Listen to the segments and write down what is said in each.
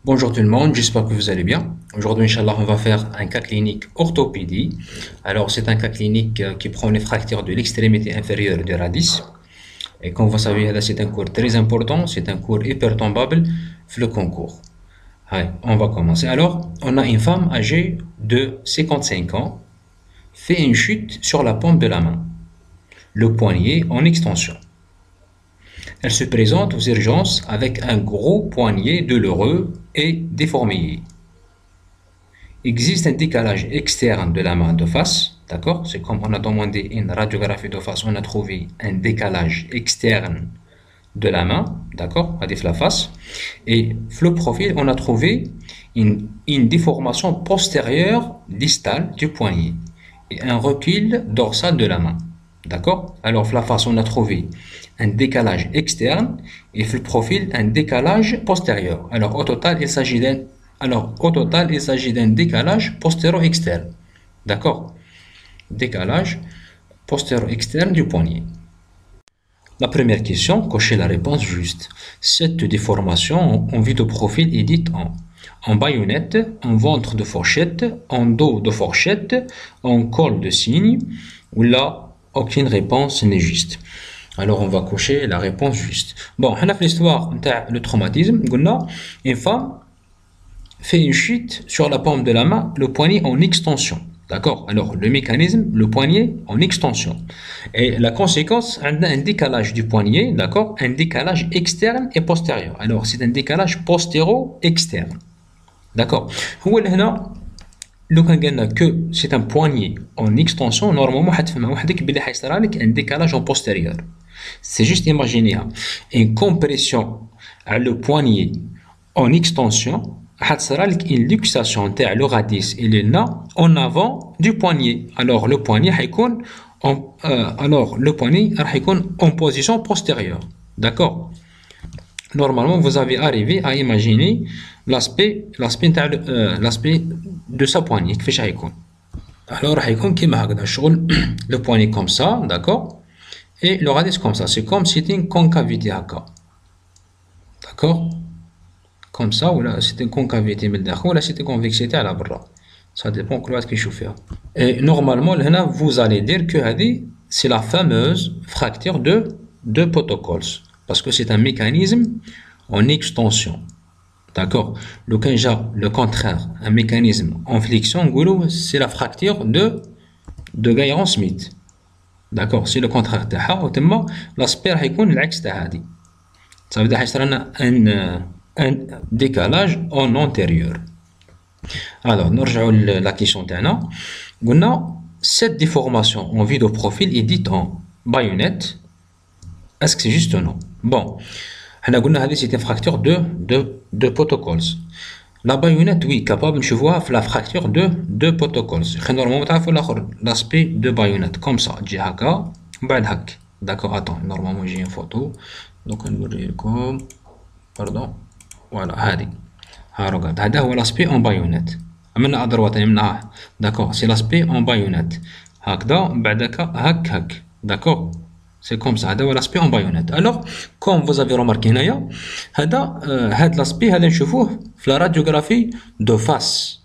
Bonjour tout le monde, j'espère que vous allez bien. Aujourd'hui, Inch'Allah, on va faire un cas clinique orthopédie. Alors, c'est un cas clinique qui prend les fractures de l'extrémité inférieure du radius. Et comme vous savez, là, c'est un cours très important, c'est un cours hyper tombable, le concours. Allez, on va commencer. Alors, on a une femme âgée de 55 ans, fait une chute sur la paume de la main, le poignet en extension. Elle se présente aux urgences avec un gros poignet douloureux et déformé. Existe un décalage externe de la main de face, d'accord? C'est comme on a demandé une radiographie de face, on a trouvé un décalage externe de la main, d'accord? À la face. Et le profil, on a trouvé une déformation postérieure distale du poignet et un recul dorsal de la main, d'accord? Alors, la face, on a trouvé un décalage externe et le profil, un décalage postérieur. Alors, au total, il s'agit d'un décalage postéro-externe. D'accord? Décalage postéro-externe du poignet. La première question, cochez la réponse juste. Cette déformation en vue de profil est dite en baïonnette, en ventre de fourchette, en dos de fourchette, en col de cygne, ou là, aucune réponse n'est juste. Alors on va cocher la réponse juste. Bon, on a fait l'histoire le traumatisme. Une femme fait une chute sur la paume de la main, le poignet en extension. D'accord? Alors, le mécanisme, le poignet en extension. Et la conséquence, un décalage du poignet, d'accord? Un décalage externe et postérieur. Alors, c'est un décalage postéro-externe. D'accord? Que c'est un poignet en extension, normalement, un décalage en postérieur. C'est juste imaginer une compression à le poignet en extension, une luxation entre le radius et le na en avant du poignet. Alors le poignet en position postérieure. D'accord? Normalement, vous avez arrivé à imaginer l'aspect de sa poignée. Alors, le poignet comme ça, d'accord? Et le radius comme ça. C'est comme si c'était une concavité. D'accord? Comme ça, ou là c'est une concavité ou là c'est une convexité à la bras. Ça dépend de ce que je fais. Et normalement, là, vous allez dire que c'est la fameuse fracture de protocoles. Parce que c'est un mécanisme en extension. D'accord? Le contraire, un mécanisme en flexion, c'est la fracture de Gairon-Smith. D'accord? C'est le contraire. L'aspect est l'axe de Hadi. Ça veut dire qu'il y a un décalage en antérieur. Alors, nous rejoignons la question تاعنا. قلنا cette déformation en vue de profil est dite en baïonnette. Est-ce que c'est juste ou non? Bon, on a dit que c'est une fracture de protocoles. La baïonnette, oui, capable de voir la fracture de protocoles. Normalement, on a l'aspect de baïonnette comme ça. D'accord, attends, normalement j'ai une photo. Donc, on va dire comme, pardon. Voilà, regarde, c'est l'aspect en baïonnette. D'accord, c'est l'aspect en baïonnette. D'accord, c'est comme ça, c'est l'aspect en baïonnette. Alors, comme vous avez remarqué, l'aspect, la radiographie de face.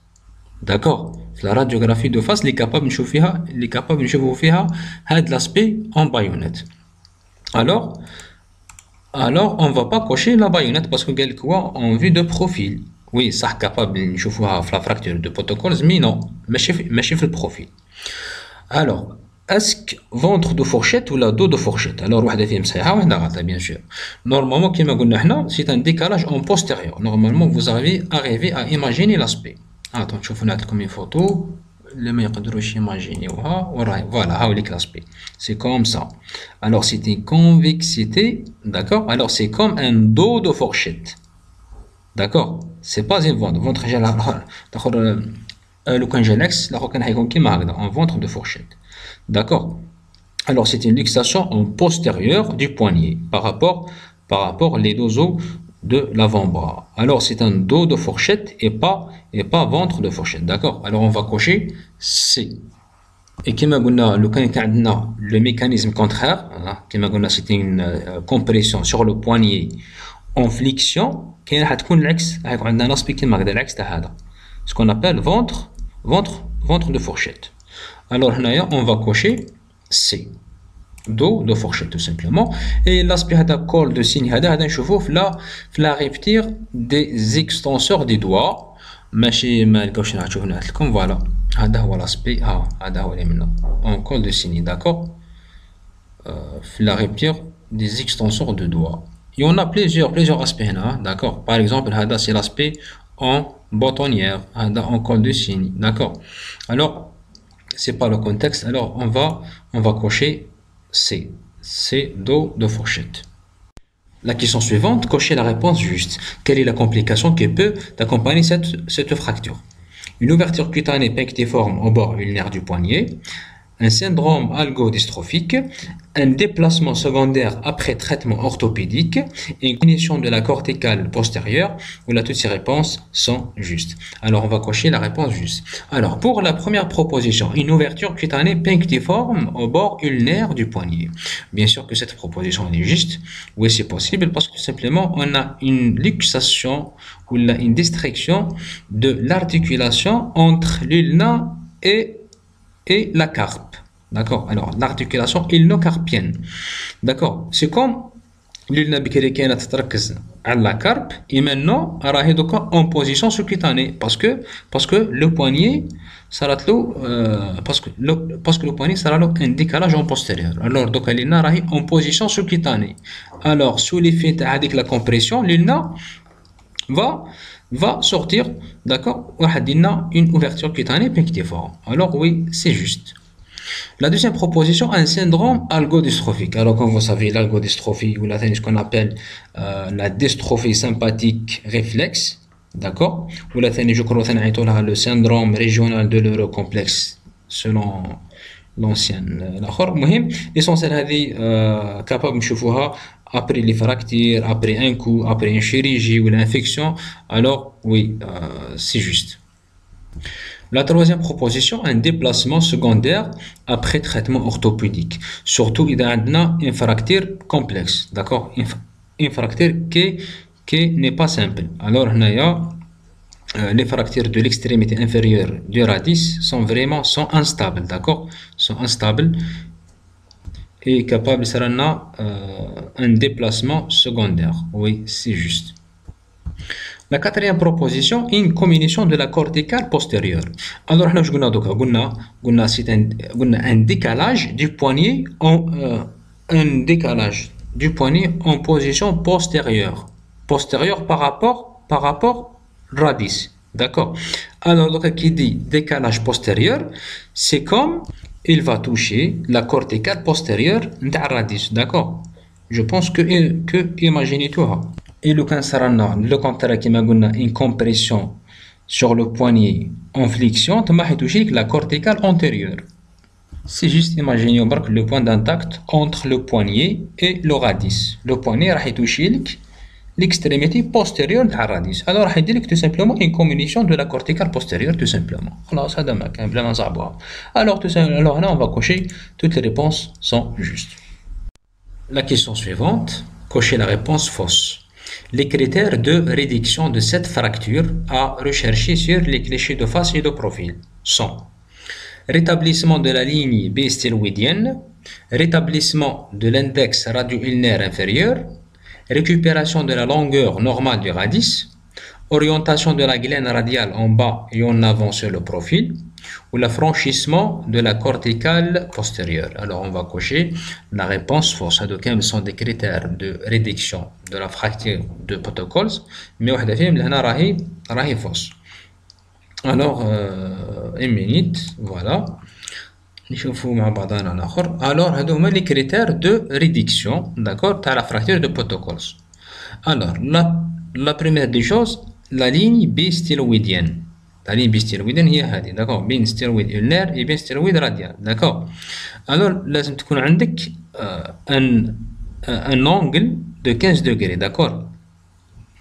D'accord, la radiographie de face, est capable de voir l'aspect en baïonnette. Alors, on ne va pas cocher la baïonnette parce que quoi en vue de profil. Oui, ça est capable de voir la fracture de protocoles, mais non, mais chef le profil. Alors, est-ce que ventre de fourchette ou la dos de fourchette? Alors, bien sûr. Normalement, c'est un décalage en postérieur. Normalement, vous arrivez à imaginer l'aspect. Attends, je vais vous comme une photo. Les meilleurs يقدروش يماجينيوها voilà هاوليك l'aspect c'est comme ça. Alors c'est une convexité, d'accord? Alors c'est comme un dos de fourchette, d'accord? C'est pas un ventre le congélex là كان حيكون كيما هكذا un ventre de fourchette, d'accord? Alors c'est une luxation en postérieur du poignet par rapport les deux os de l'avant-bras. Alors c'est un dos de fourchette et pas ventre de fourchette, d'accord? Alors on va cocher C. Et comme on a le mécanisme contraire, c'est une compression sur le poignet en flexion كاين راح تكون العكس راح يكون عندنا l'aspect كيما هكذا العكس تاع هذا ce qu'on appelle ventre de fourchette. Alors هنايا on va cocher C dos de fourchette tout simplement et l'aspect هذا col de signe هذا نشوفوه في la rupture des extenseurs des doigts ماشي ما لقاوش نشوف لكم فوالا هذا هو l'aspect هذا هو اللي منه en col de signe d'accord في la rupture des extenseurs de doigts. Il y en a plusieurs aspects là, d'accord. Par exemple, هذا c'est l'aspect en boutonnière, هذا en col de signe, d'accord. Alors, c'est pas le contexte. Alors, on va cocher C dos de fourchette. La question suivante, cocher la réponse juste. Quelle est la complication qui peut accompagner cette fracture? Une ouverture cutanée punctiforme au bord ulnaire du poignet, un syndrome algodystrophique, un déplacement secondaire après traitement orthopédique et une cognition de la corticale postérieure où là toutes ces réponses sont justes. Alors on va cocher la réponse juste. Alors pour la première proposition, une ouverture cutanée punctiforme au bord ulnaire du poignet. Bien sûr que cette proposition est juste. Oui, c'est possible parce que simplement on a une luxation ou une distraction de l'articulation entre l'ulna et la carpe. D'accord. Alors l'articulation ilno-carpienne. D'accord. C'est comme l'ulna bikri كانت تتركز على la carpe et maintenant راهي دوكا en position sous-cutanée parce que le poignet صارت له parce que le poignet صار له un décalage en postérieur. Alors دوكا l'ulna راهي en position sous-cutanée. Alors sous l'effet تاع هذيك la compression l'ulna va sortir, d'accord, une ouverture cutanée punctiforme. Alors oui, c'est juste. La deuxième proposition, un syndrome algodystrophique. Alors comme vous savez, l'algodystrophie ou ce qu'on appelle la dystrophie sympathique réflexe, d'accord, ou je crois le syndrome régional de l'eurocomplexe selon l'ancienne. L'essentiel هذه capable نشوفوها après les fractures, après un coup, après une chirurgie ou l'infection, alors oui, c'est juste. La troisième proposition, un déplacement secondaire après traitement orthopédique. Surtout, il y a une fracture complexe, d'accord? Une fracture qui n'est pas simple. Alors, les fractures de l'extrémité inférieure du radius sont instables, d'accord? Sont instables. Et capable de faire un déplacement secondaire. Oui, c'est juste. La quatrième proposition, une comminution de la corticale postérieure. Alors, on a un décalage du poignet en position postérieure. Postérieure par rapport radius. D'accord. Alors, qui dit décalage postérieur, c'est comme il va toucher la corticale postérieure de radius, d'accord. Je pense que imaginez tout. Et le contraire qui m'a donné une compression sur le poignet en flexion, tu m'as touché la corticale antérieure. C'est juste imaginer le point d'intact entre le poignet et le radius. Le poignet va toucher l'extrémité postérieure de la radius. Alors, on va dire tout simplement une comminution de la corticale postérieure, tout simplement. Alors, là, on va cocher, toutes les réponses sont justes. La question suivante, cocher la réponse fausse. Les critères de réduction de cette fracture à rechercher sur les clichés de face et de profil sont rétablissement de la ligne B-stéroïdienne, rétablissement de l'index radio-ulnaire inférieur, récupération de la longueur normale du radius, orientation de la glaine radiale en bas et en avant sur le profil, ou l'affranchissement de la corticale postérieure. Alors on va cocher la réponse fausse. Donc ce sont des critères de réduction de la fracture de Pottholes, mais واحدة فيهم لهنا راهي fausse. Alors une minute, voilà. نشوفوا مع بعضنا الآخر. Alors هادو هما les critères de réduction, d'accord, تاع la fracture de Pottholes. Alors la première des choses, la ligne bistéroïdienne. La ligne bistéroïdienne هي هذه, d'accord, بين stéroïde ulnaire et بين stéroïde radial, d'accord. Alors لازم تكون عندك un angle de 15 degrés, d'accord,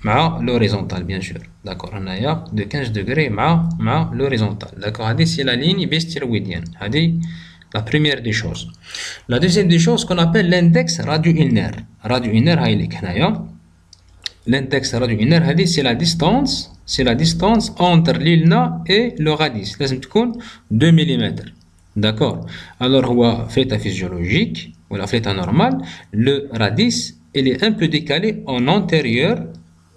مع l'horizontale bien sûr, d'accord. هنايا de 15 degrés مع l'horizontale, d'accord. هذه c'est la ligne bistéroïdienne. هذه la première des choses. La deuxième des choses qu'on appelle l'index radio-ulnaire. Radio-ulnaire هاي لك هنايا l'index radio ulnaire c'est la distance entre l'ulna et le radius لازم تكون 2 mm. D'accord. Alors هو في l'état physiologique ou في l'état normal, le radius il est un peu décalé en antérieur,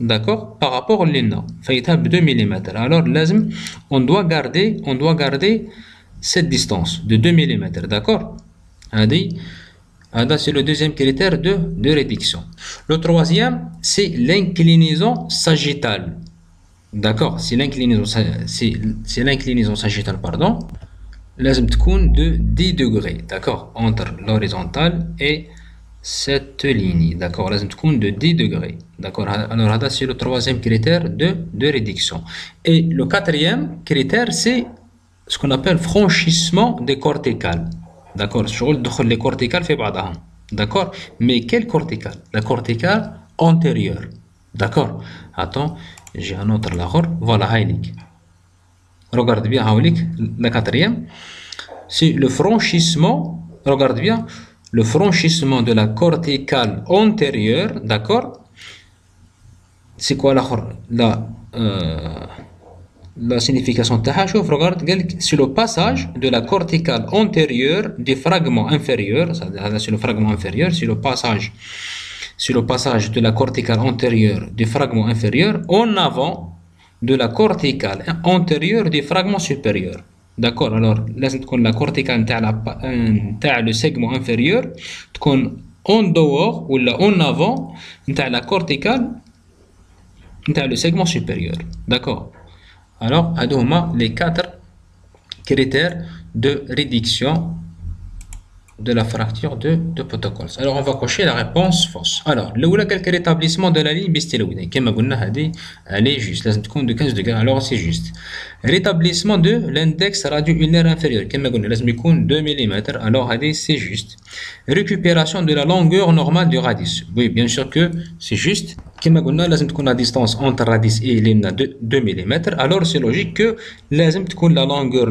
d'accord, par rapport à l'ulna. فايتها ب 2 mm. Alors لازم on doit garder cette distance de 2 mm, d'accord. C'est le deuxième critère de réduction. Le troisième, c'est l'inclinaison sagittale. D'accord, c'est l'inclinaison sagittale, pardon. لازم تكون de 10 degrés, d'accord, entre l'horizontale et cette ligne, d'accord, لازم تكون de 10 degrés, d'accord. Alors, c'est le troisième critère de réduction. Et le quatrième critère, c'est ce qu'on appelle franchissement des corticales. D'accord, شغل دخل les corticales في بعضهم. D'accord, mais quelle corticale? La corticale antérieure. D'accord. Attends, j'ai un autre là. Voilà, هايليك. Regarde bien, هاوليك la quatrième. C'est le franchissement. Regarde bien, le franchissement de la corticale antérieure. D'accord. C'est quoi la signification تاعها؟ شوف regarde قالك c'est le passage de la corticale antérieure du fragment inférieur, c'est le fragment inférieur, c'est le passage de la corticale antérieure du fragment inférieur en avant de la corticale antérieure du fragment supérieur. D'accord. Alors لازم تكون la corticale نتاع le segment inférieur تكون en dehors ولا en avant نتاع la corticale نتاع le segment supérieur. D'accord. Alors, les 4 critères de réduction de la fracture de Potocols. Alors, on va cocher la réponse fausse. Alors, le rétablissement de la ligne bistéloïde. Comme on a dit, elle est juste. Là, c'est de 15 degrés. Alors, c'est juste. Rétablissement de l'index radio-ulnaire inférieur. Comme on a dit, 2 mm. Alors, c'est juste. Récupération de la longueur normale du radius. Oui, bien sûr que c'est juste. كما قلنا لازم تكون la distance entre radius et l'ulna de 2 mm. Alors c'est logique que لازم تكون la longueur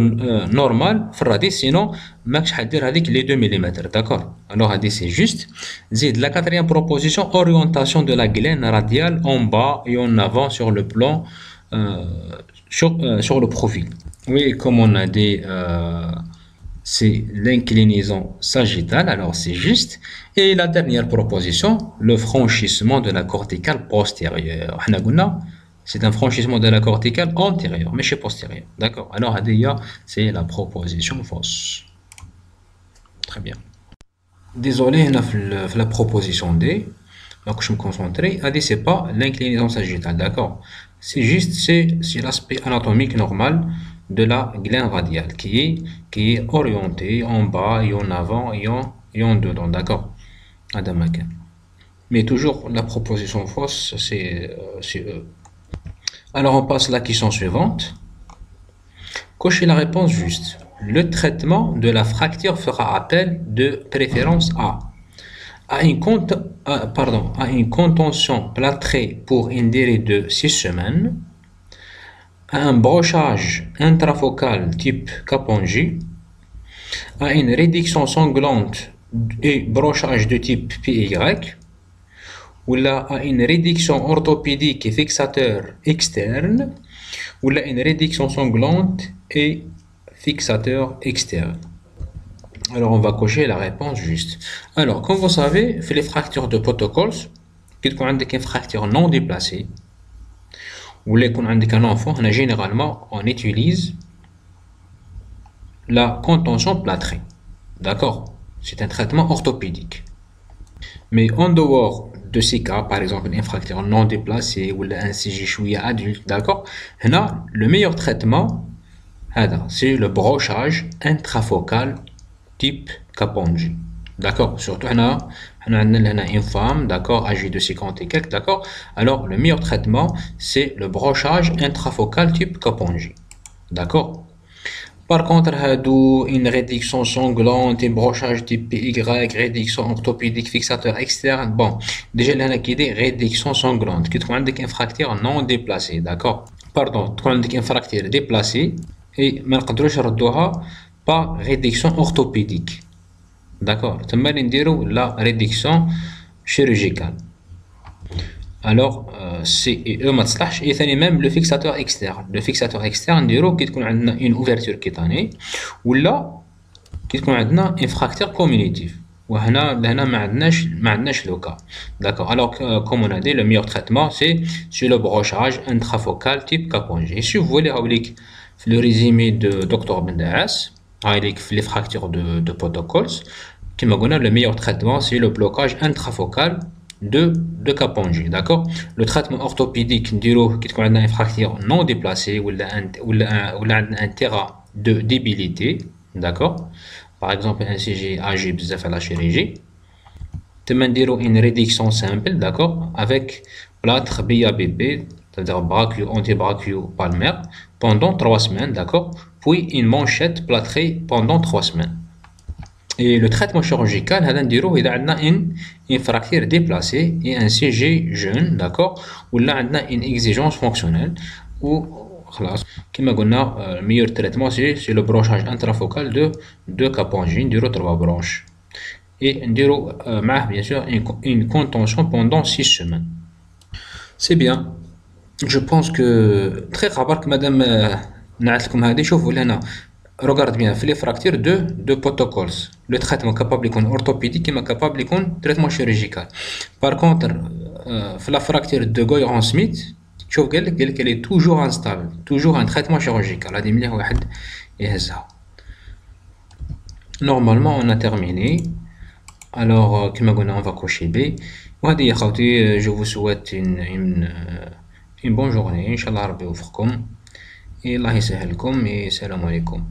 normale في الراديس sinon ماكش حدير هذيك les 2 mm. D'accord. Alors هذه c'est juste. زيد la quatrième proposition, orientation de la gaine radiale en bas et en avant sur le plan sur le profil. Oui, comme on a dit, c'est l'inclinaison sagittale, alors c'est juste. Et la dernière proposition, le franchissement de la corticale postérieure. C'est un franchissement de la corticale antérieure, mais chez postérieure. D'accord. Alors, c'est la proposition fausse. Très bien. Désolé, la proposition D. Donc, je me concentrer. C'est pas l'inclinaison sagittale. D'accord. C'est juste, c'est l'aspect anatomique normal de la glène radiale qui est orientée en bas et en avant et en dedans. D'accord. Mais toujours la proposition fausse, c'est E. Alors on passe à la question suivante. Cochez la réponse juste. Le traitement de la fracture fera appel de préférence à une contention plâtrée pour une durée de 6 semaines, à un brochage intrafocal type Capongé, à une réduction sanglante et brochage de type PY, ou là à une réduction orthopédique et fixateur externe, ou là une réduction sanglante et fixateur externe. Alors on va cocher la réponse juste. Alors comme vous savez, fait les fractures de Potocols, qu'il y a une fracture non déplacée, ou là qu'on a un enfant, généralement on utilise la contention plâtrée. D'accord. C'est un traitement orthopédique. Mais en dehors de ces cas, par exemple une fracture non déplacée ou un CG adulte, d'accord, le meilleur traitement, c'est le brochage intrafocal type Capongé. D'accord. Surtout, on a une femme, d'accord, âgée de 50 et quelques, d'accord. Alors, le meilleur traitement, c'est le brochage intrafocal type Capongé. D'accord. Par contre, une réduction sanglante, un brochage type PY, réduction orthopédique, fixateur externe. Bon, déjà, il y a une réduction sanglante qui trouve une fracture non déplacée, d'accord. Pardon, trouve une fracture déplacée et pas réduction orthopédique. D'accord. La réduction chirurgicale. Alors, C et E ما تصلحش. et ثاني même le fixateur externe نديرو كي تكون عندنا une ouverture كيتاني ولا كي تكون عندنا un fracture commutatif. وهنا لهنا ما عندناش لو كا. D'accord. Alors comme on a dit, le meilleur traitement c'est le brochage intrafocal type Kapponji. Et si vous voulez هاوليك في le résumé de docteur Bendaas هاوليك في les fractures de protocoles كما قلنا le meilleur traitement c'est le blocage intrafocal de Kapponji. D'accord. Le traitement orthopédique نديروه كي تكون عندنا une fracture non déplacée ولا عندنا un terrain de débilité. D'accord. Par exemple un CG agi بزاف à la chirurgie. تما نديرو une réduction simple, d'accord, avec plâtre BABP, c'est-à-dire brachio antibrakio palmaire pendant 3 semaines, d'accord, puis une manchette plâtrée pendant 3 semaines. Et le traitement chirurgical هذا نديروه إذا عندنا une fracture déplacée et un CG jeune, d'accord, ولا عندنا une exigence fonctionnelle ou خلاص كما قلنا le meilleur traitement c'est le brochage intrafocal de Kapponji. نديرو 3 branches et نديرو معاه bien sûr une contention pendant 6 semaines. C'est bien. Je pense que très برك مادام نعت لكم هذه. شوفوا لهنا regarde bien في les fractures de protocoles le traitement capable يكون orthopédique كما capable يكون traitement chirurgical. Par contre في la fracture de Goyron-Smith شوف قال لك elle est toujours instable, toujours un traitement chirurgical. هذه مليح واحد يهزها. Normalement on a terminé. Alors كما قلنا on va cocher B. وهذه يا خوتي je vous souhaite une bonne journée. إن شاء الله ربي يوفقكم. الله يسهلكم. السلام عليكم.